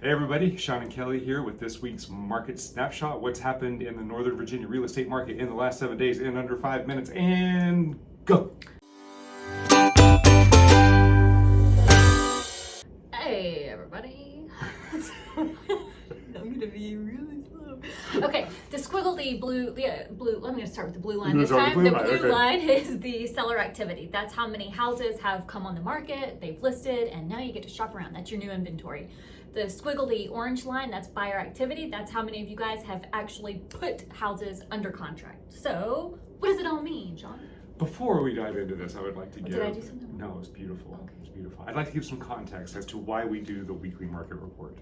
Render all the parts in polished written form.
Hey everybody, Sean and Kelly here with this week's Market Snapshot. What's happened in the Northern Virginia real estate market in the last 7 days in under 5 minutes, and go! Hey everybody. I'm gonna be really slow. Okay, the squiggly blue, I'm gonna start with the blue line this time. The blue line is the seller activity. That's how many houses have come on the market, they've listed, and now you get to shop around. That's your new inventory. The squiggly orange line, that's buyer activity. That's how many of you guys have actually put houses under contract. So, what does it all mean, John? Before we dive into this, I would like to give... Did I do something? No, it was beautiful. Okay. It was beautiful. I'd like to give some context as to why we do the weekly market report.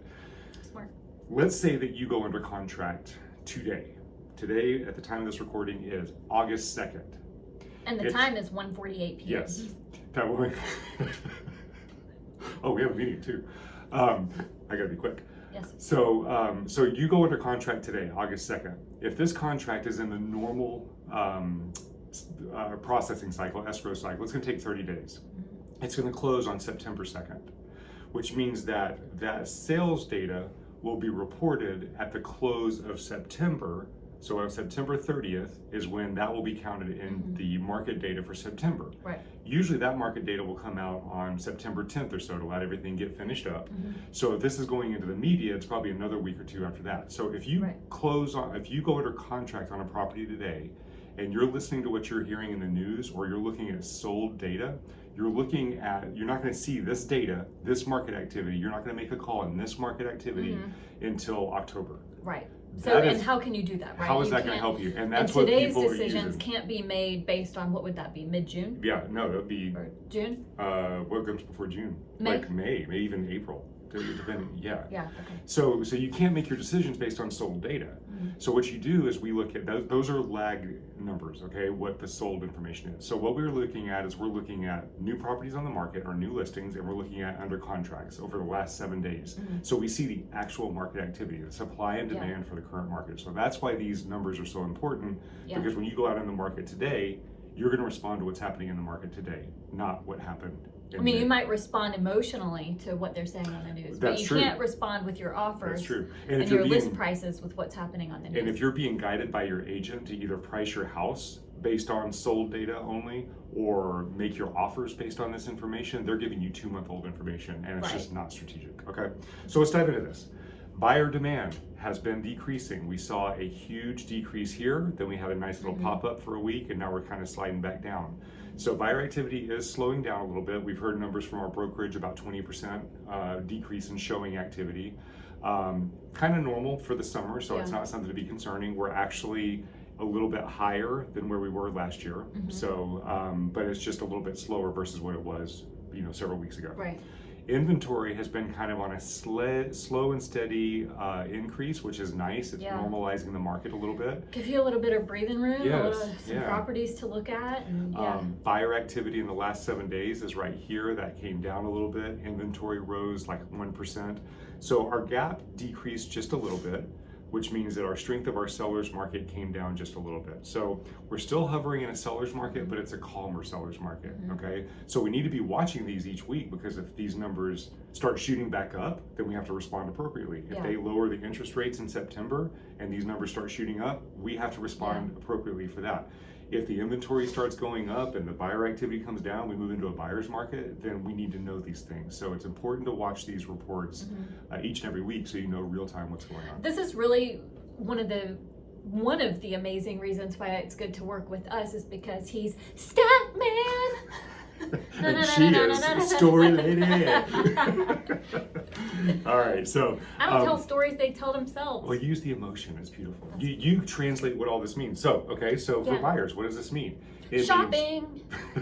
Smart. Let's say that you go under contract today. Today, at the time of this recording, is August 2nd. And the time is 1:48 p.m. Yes. That will... Oh, we have a meeting too. I gotta be quick. Yes. So, so you go under contract today, August 2nd. If this contract is in the normal processing cycle, escrow cycle, it's gonna take 30 days. Mm-hmm. It's gonna close on September 2nd, which means that sales data will be reported at the close of September. So on September 30th is when that will be counted in the market data for September. Right. Usually that market data will come out on September 10th or so to let everything get finished up. So if this is going into the media, it's probably another week or two after that. So if you if you go under contract on a property today and you're listening to what you're hearing in the news or you're looking at sold data, you're not going to see this data, this market activity. You're not going to make a call on this market activity until October. Right. So, and how can you do that, right? How is that going to help you? And that's what today's people decisions can't be made based on, what would that be, mid-June? Yeah, no, that would be... Or June? What comes before June? May? Like May, maybe even April. Depending, yeah. Yeah, okay. So you can't make your decisions based on sold data. So what you do is we look at, those are lag numbers, okay, what the sold information is. So what we're looking at is we're looking at new properties on the market or new listings, and we're looking at under contracts over the last 7 days. So we see the actual market activity, the supply and demand for the current market. So that's why these numbers are so important, because when you go out in the market today, you're going to respond to what's happening in the market today, not what happened. I mean, you might respond emotionally to what they're saying on the news, but you can't respond with your offers. That's true. And your list prices with what's happening on the news. And if you're being guided by your agent to either price your house based on sold data only or make your offers based on this information, they're giving you 2-month-old information, and it's just not strategic. Okay, so let's dive into this. Buyer demand has been decreasing. We saw a huge decrease here, then we had a nice little pop-up for a week, and now we're kind of sliding back down. So buyer activity is slowing down a little bit. We've heard numbers from our brokerage about 20% decrease in showing activity. Kind of normal for the summer, so it's not something to be concerning. We're actually a little bit higher than where we were last year. So, but it's just a little bit slower versus what it was, several weeks ago. Right. Inventory has been kind of on a slow and steady increase, which is nice. It's normalizing the market a little bit. Give you a little bit of breathing room, some properties to look at. And, buyer activity in the last 7 days is right here. That came down a little bit. Inventory rose like 1%. So our gap decreased just a little bit, which means that our strength of our seller's market came down just a little bit. So we're still hovering in a seller's market, but it's a calmer seller's market, okay? So we need to be watching these each week, because if these numbers start shooting back up, then we have to respond appropriately. If they lower the interest rates in September and these numbers start shooting up, we have to respond appropriately for that. If the inventory starts going up and the buyer activity comes down, we move into a buyer's market, then we need to know these things. So it's important to watch these reports each and every week so you know real time what's going on. This is really one of the amazing reasons why it's good to work with us, is because he's stat man. And she is story lady. All right, so I don't tell stories; they tell themselves. Well, use the emotion. It's beautiful. You translate what all this means. So, okay, so for buyers, what does this mean? Shopping.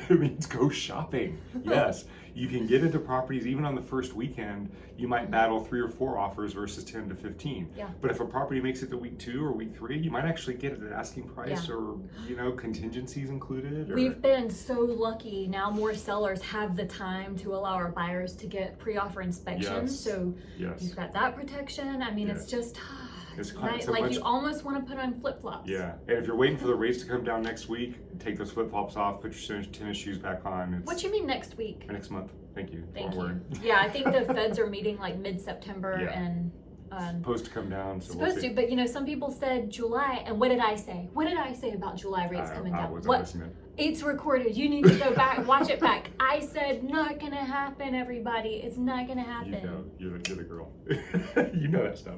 It means go shopping. Yes, you can get into properties even on the first weekend. You might battle 3 or 4 offers versus 10 to 15. Yeah. But if a property makes it to week 2 or week 3, you might actually get it at asking price, or contingencies included. We've been so lucky. Now more sellers have the time to allow our buyers to get pre-offer inspections. So you've got that protection. I mean, it's just. It's like you almost want to put on flip-flops. Yeah, and if you're waiting for the rates to come down next week, take those flip-flops off, put your tennis shoes back on. What you mean next week? Next month. Thank you. Thank Don't you. worry. Yeah, I think the feds are meeting like mid-September Yeah. and supposed to come down. So supposed we'll see. to, but you know, some people said July, and what did I say? What did I say about July rates coming I down? wasn't What? listening. It's recorded. You need to go back, watch it back. I said, not gonna happen, everybody. It's not gonna happen. You know, you're the girl. You know that stuff.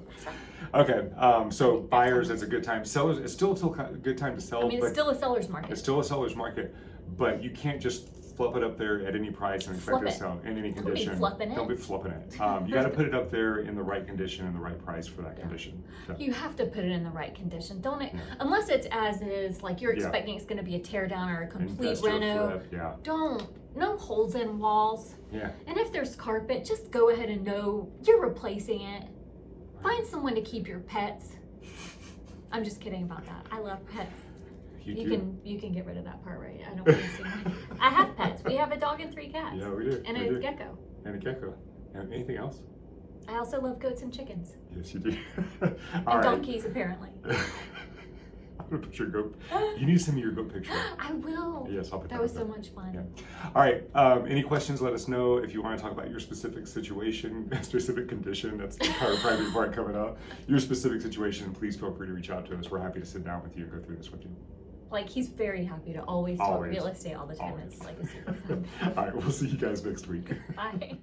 Okay, so buyers, it's a good time. Sellers, it's still a good time to sell. I mean, it's still a seller's market. It's still a seller's market, but you can't just flip it up there at any price and expect it to sell in any condition. Don't be flipping it. Don't be flipping it. You got to put it up there in the right condition and the right price for that condition. So. You have to put it in the right condition, don't it? Yeah. Unless it's as is, like you're expecting it's going to be a tear down or a complete reno. Yeah. No holes in walls. Yeah. And if there's carpet, just go ahead and know you're replacing it. Find someone to keep your pets. I'm just kidding about that. I love pets. You can get rid of that part, right? I don't want to see mine. I have pets. We have a dog and 3 cats. Yeah, we do. And a gecko. And a gecko. And anything else? I also love goats and chickens. Yes, you do. And donkeys, apparently. I'm gonna put your goat. You need to send me your goat picture. I will. Yes, I'll put that. That was so much fun. Yeah. All right. Any questions? Let us know. If you want to talk about your specific situation, specific condition. That's the chiropractic part coming up. Your specific situation. Please feel free to reach out to us. We're happy to sit down with you and go through this with you. Like, he's very happy to always talk real estate all the time. It's like a super fun. All right. We'll see you guys next week. Bye.